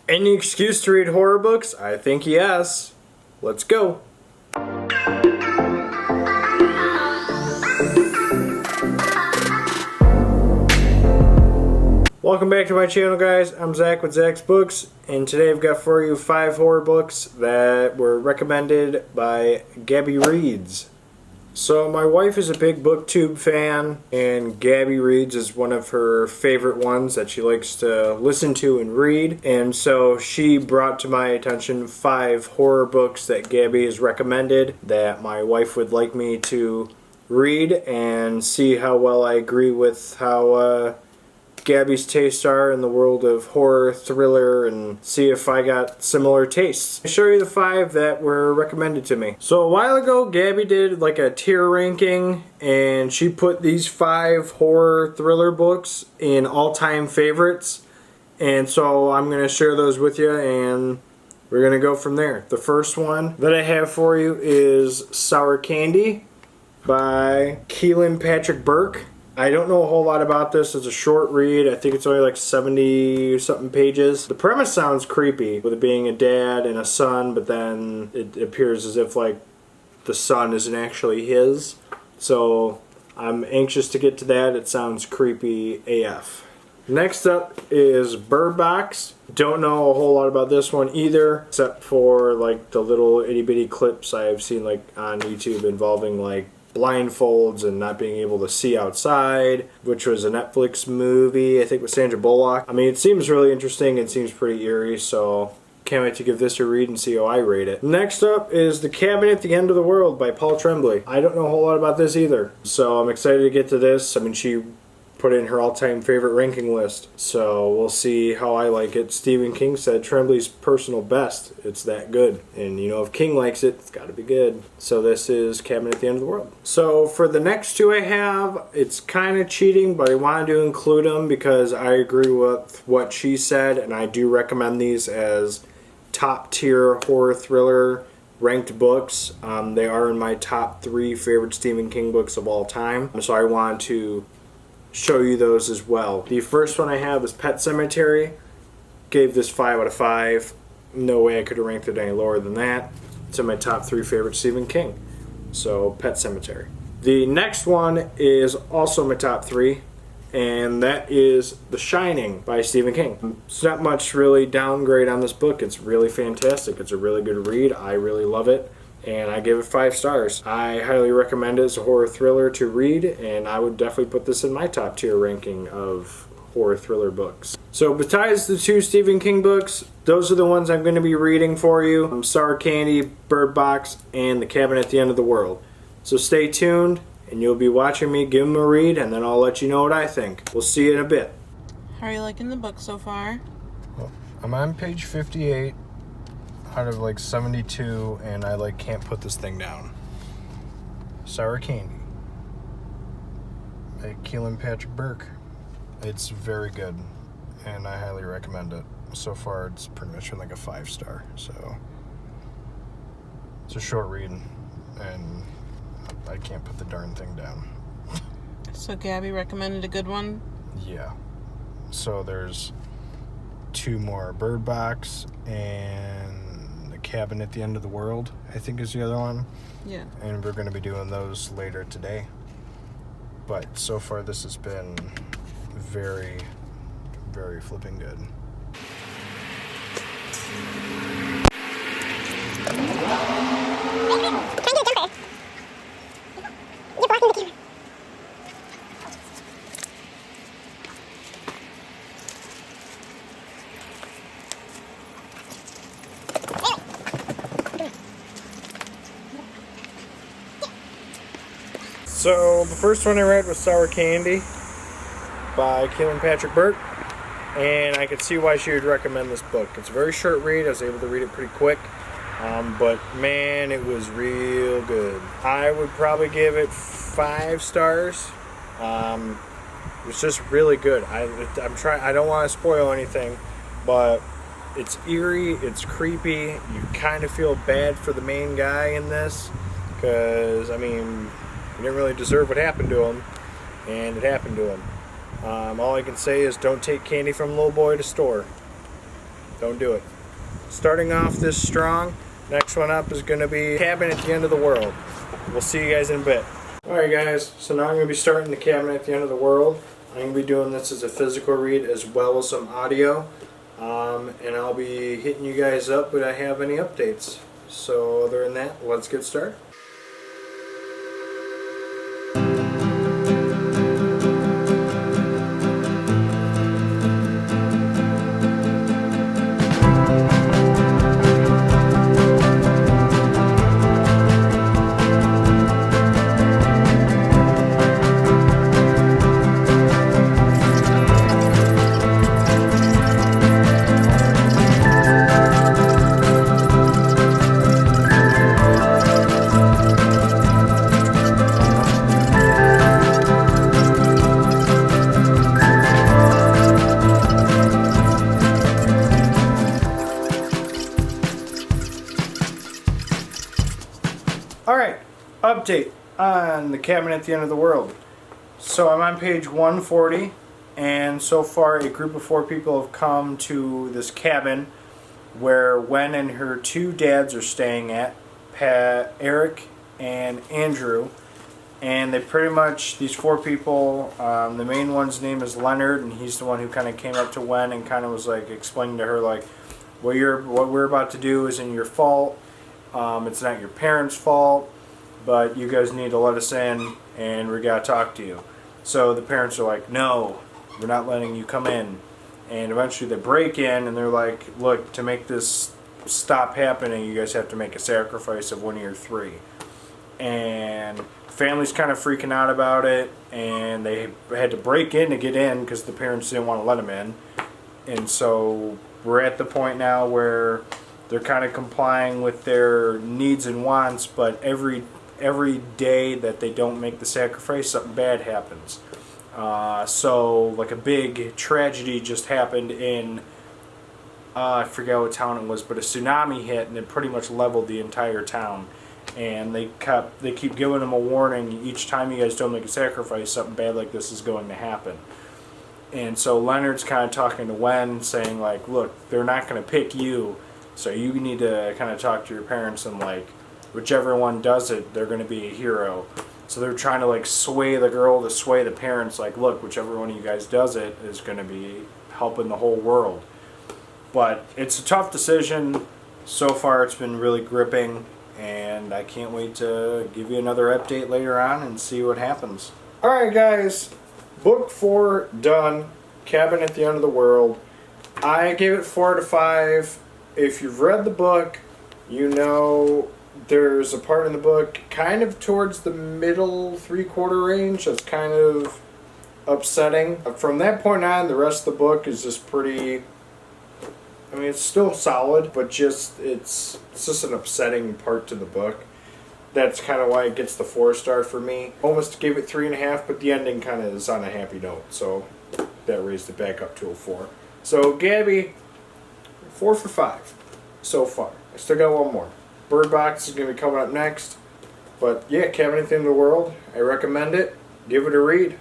Any excuse to read horror books? I think yes. Let's go. Welcome back to my channel, guys. I'm Zach with Zach's Books, and today I've got for you 5 horror books that were recommended by Gabby Reads. So my wife is a big booktube fan, and Gabby Reads is one of her favorite ones that she likes to listen to and read. And so she brought to my attention 5 horror books that Gabby has recommended that my wife would like me to read and see how well I agree with how Gabby's tastes are in the world of horror, thriller, and see if I got similar tastes. I'll show you the 5 that were recommended to me. So a while ago, Gabby did like a tier ranking, and she put these 5 horror thriller books in all-time favorites. And so I'm going to share those with you, and we're going to go from there. The first one that I have for you is Sour Candy by Keelan Patrick Burke. I don't know a whole lot about this. It's a short read. I think it's only like 70 something pages. The premise sounds creepy, with it being a dad and a son, but then it appears as if like the son isn't actually his. So I'm anxious to get to that. It sounds creepy AF. Next up is Bird Box. Don't know a whole lot about this one either, except for like the little itty bitty clips I've seen like on YouTube involving like blindfolds and not being able to see outside, which was a Netflix movie, I think, with Sandra Bullock. I mean, it seems really interesting. It seems pretty eerie, so can't wait to give this a read and see how I rate it. Next up is The Cabin at the End of the World by Paul Tremblay. I don't know a whole lot about this either, so I'm excited to get to this. I mean, she put in her all-time favorite ranking list, so we'll see how I like it. Stephen King said Tremblay's personal best. It's that good, and you know, if King likes it, it's got to be good. So this is Cabin at the End of the World. So for the next 2 I have, it's kind of cheating, but I wanted to include them because I agree with what she said, and I do recommend these as top tier horror thriller ranked books. They are in my top 3 favorite Stephen King books of all time, so I want to show you those as well. The first one I have is Pet Sematary. Gave this 5 out of 5. No way I could have ranked it any lower than that. It's in my top 3 favorite Stephen King. So Pet Sematary. The next one is also my top 3, and that is The Shining by Stephen King. It's not much really downgrade on this book. It's really fantastic. It's a really good read. I really love it, and I give it 5 stars. I highly recommend it as a horror thriller to read, and I would definitely put this in my top tier ranking of horror thriller books. So besides the 2 Stephen King books, those are the ones I'm going to be reading for you. Sour Candy, Bird Box, and The Cabin at the End of the World. So stay tuned, and you'll be watching me give them a read, and then I'll let you know what I think. We'll see you in a bit. How are you liking the book so far? Well, I'm on page 58. Out of like 72, and I like can't put this thing down. Sour Candy by Keelan Patrick Burke. It's very good, and I highly recommend it. So far, it's pretty much been like a 5-star. So it's a short read, and I can't put the darn thing down. So Gabby recommended a good one? Yeah. So there's 2 more. Bird Box and Cabin at the End of the World, I think, is the other one. Yeah. And we're going to be doing those later today. But so far this has been very, very flipping good. So the first one I read was Sour Candy by Keelan Patrick Burke, and I could see why she would recommend this book. It's a very short read. I was able to read it pretty quick, but man, it was real good. I would probably give it 5 stars. It was just really good. I don't want to spoil anything, but it's eerie, it's creepy. You kind of feel bad for the main guy in this, because I mean, he didn't really deserve what happened to him, and it happened to him. All I can say is don't take candy from little boy to store. Don't do it. Starting off this strong, next one up is going to be Cabin at the End of the World. We'll see you guys in a bit. Alright guys, so now I'm going to be starting the Cabin at the End of the World. I'm going to be doing this as a physical read as well as some audio. And I'll be hitting you guys up when I have any updates. So other than that, let's get started. Alright, update on the Cabin at the End of the World. So I'm on page 140, and so far a group of 4 people have come to this cabin where Wen and her 2 dads are staying at, Eric and Andrew. And they pretty much, these 4 people, the main one's name is Leonard, and he's the one who kind of came up to Wen and kind of was like explaining to her like, what we're about to do isn't your fault. It's not your parents' fault, but you guys need to let us in and we gotta talk to you. So the parents are like, no, we're not letting you come in. And eventually they break in and they're like, look, to make this stop happening, you guys have to make a sacrifice of one of your 3. And family's kind of freaking out about it, and they had to break in to get in because the parents didn't want to let them in. And so we're at the point now where they're kind of complying with their needs and wants, but every day that they don't make the sacrifice, something bad happens. So like a big tragedy just happened in, I forget what town it was, but a tsunami hit and it pretty much leveled the entire town. And they keep giving them a warning, each time you guys don't make a sacrifice, something bad like this is going to happen. And so Leonard's kind of talking to Wen, saying like, look, they're not going to pick you. So you need to kind of talk to your parents and like, whichever one does it, they're going to be a hero. So they're trying to like sway the girl to sway the parents like, look, whichever one of you guys does it is going to be helping the whole world. But it's a tough decision. So far it's been really gripping, and I can't wait to give you another update later on and see what happens. Alright guys, book 4 done, Cabin at the End of the World. I gave it 4 out of 5. If you've read the book, you know there's a part in the book kind of towards the middle 3/4 range that's kind of upsetting. From that point on, the rest of the book is just pretty, I mean, it's still solid, but just it's just an upsetting part to the book. That's kind of why it gets the 4-star for me. Almost gave it 3.5, but the ending kind of is on a happy note, so that raised it back up to a 4. So Gabby, 4 for 5 so far. I still got one more. Bird Box is going to be coming up next. But yeah, Cabin at the End of the World, I recommend it. Give it a read.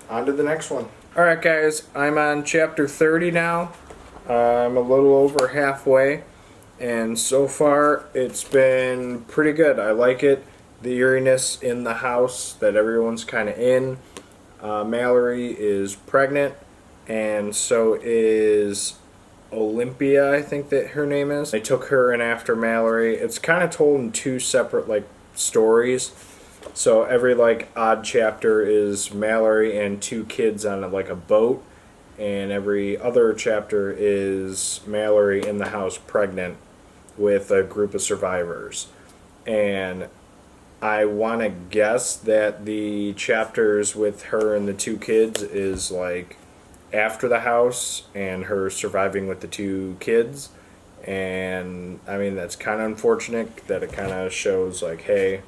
On to the next one. Alright guys, I'm on chapter 30 now. I'm a little over halfway. And so far, it's been pretty good. I like it. The eeriness in the house that everyone's kind of in. Mallory is pregnant, and so is Olympia, I think that her name is. They took her in after Mallory. It's kind of told in 2 separate like stories. So every like odd chapter is Mallory and 2 kids on like a boat, and every other chapter is Mallory in the house pregnant with a group of survivors. And I want to guess that the chapters with her and the 2 kids is like after the house and her surviving with the 2 kids. And I mean, that's kind of unfortunate that it kind of shows like, hey,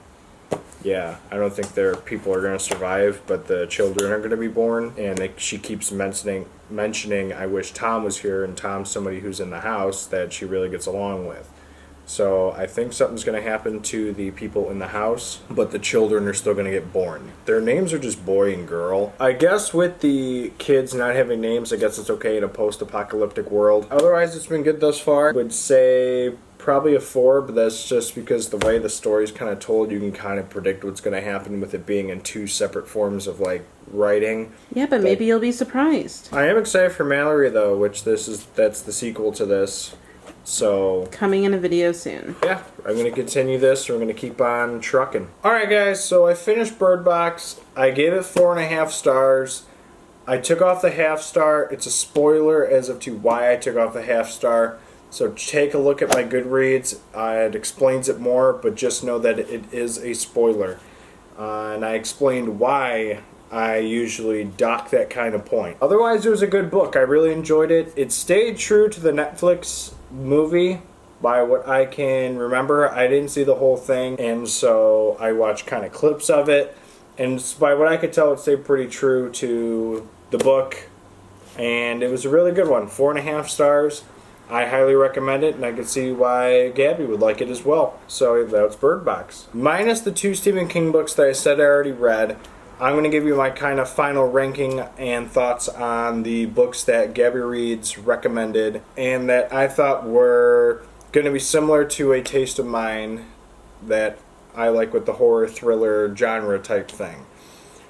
yeah, I don't think their people are going to survive, but the children are going to be born. And she keeps mentioning, I wish Tom was here, and Tom's somebody who's in the house that she really gets along with. So I think something's going to happen to the people in the house, but the children are still going to get born. Their names are just boy and girl. I guess with the kids not having names, I guess it's okay in a post-apocalyptic world. Otherwise, it's been good thus far. I would say probably a 4, but that's just because the way the story's kind of told, you can kind of predict what's going to happen with it being in 2 separate forms of like writing. Yeah, but maybe you'll be surprised. I am excited for Mallory though, which that's the sequel to this. So Coming in a video soon. yeah, I'm going to continue this. We're going to keep on trucking. Alright guys, so I finished Bird Box. I gave it 4.5 stars. I took off the half star. It's a spoiler as of to why I took off the half star. So take a look at my Goodreads. It explains it more, but just know that it is a spoiler. And I explained why I usually dock that kind of point. Otherwise, it was a good book. I really enjoyed it. It stayed true to the Netflix movie by what I can remember. I didn't see the whole thing, and so I watched kind of clips of it. And by what I could tell, it stayed pretty true to the book. And it was a really good one. 4.5 stars. I highly recommend it, and I can see why Gabby would like it as well. So that's Bird Box. Minus the 2 Stephen King books that I said I already read, I'm going to give you my kind of final ranking and thoughts on the books that Gabby Reads recommended and that I thought were going to be similar to a taste of mine that I like with the horror thriller genre type thing.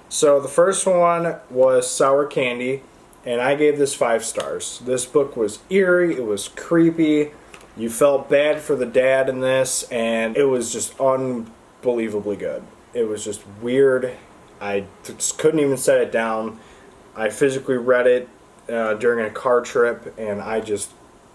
So the first one was Sour Candy, and I gave this 5 stars. This book was eerie, it was creepy, you felt bad for the dad in this, and it was just unbelievably good. It was just weird. I just couldn't even set it down. I physically read it during a car trip, and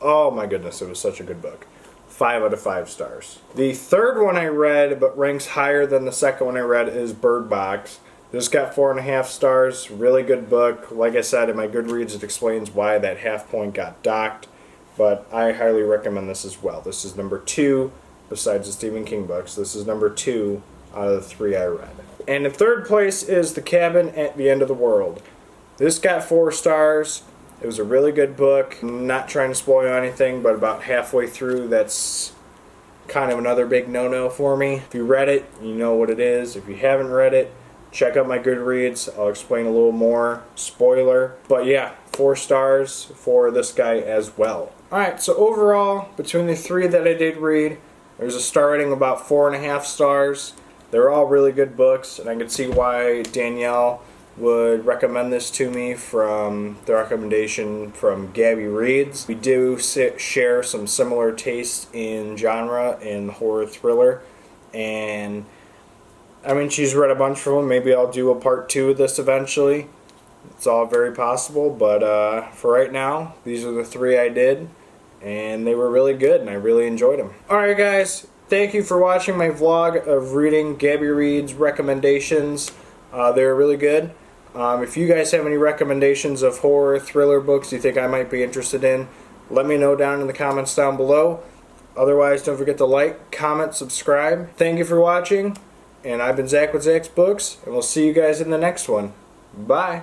oh my goodness, it was such a good book. 5 out of 5 stars. The third one I read, but ranks higher than the second one I read, is Bird Box. This got 4.5 stars. Really good book. Like I said, in my Goodreads, it explains why that half point got docked, but I highly recommend this as well. This is number 2, besides the Stephen King books. This is number 2 out of the 3 I read. And in third place is The Cabin at the End of the World. This got 4 stars. It was a really good book. I'm not trying to spoil anything, but about halfway through, that's kind of another big no-no for me. If you read it, you know what it is. If you haven't read it, check out my Goodreads. I'll explain a little more. Spoiler. But yeah, 4 stars for this guy as well. Alright, so overall, between the 3 that I did read, there's a star rating of about 4.5 stars. They're all really good books, and I can see why Danielle would recommend this to me from the recommendation from Gabby Reads. We do share some similar tastes in genre and horror thriller, and I mean, she's read a bunch of them. Maybe I'll do a part 2 of this eventually. It's all very possible, but for right now, these are the 3 I did, and they were really good, and I really enjoyed them. Alright guys, thank you for watching my vlog of reading Gabby Reads recommendations. They were really good. If you guys have any recommendations of horror thriller books you think I might be interested in, let me know down in the comments down below. Otherwise, don't forget to like, comment, subscribe. Thank you for watching, and I've been Zach with Zach's Books, and we'll see you guys in the next one. Bye!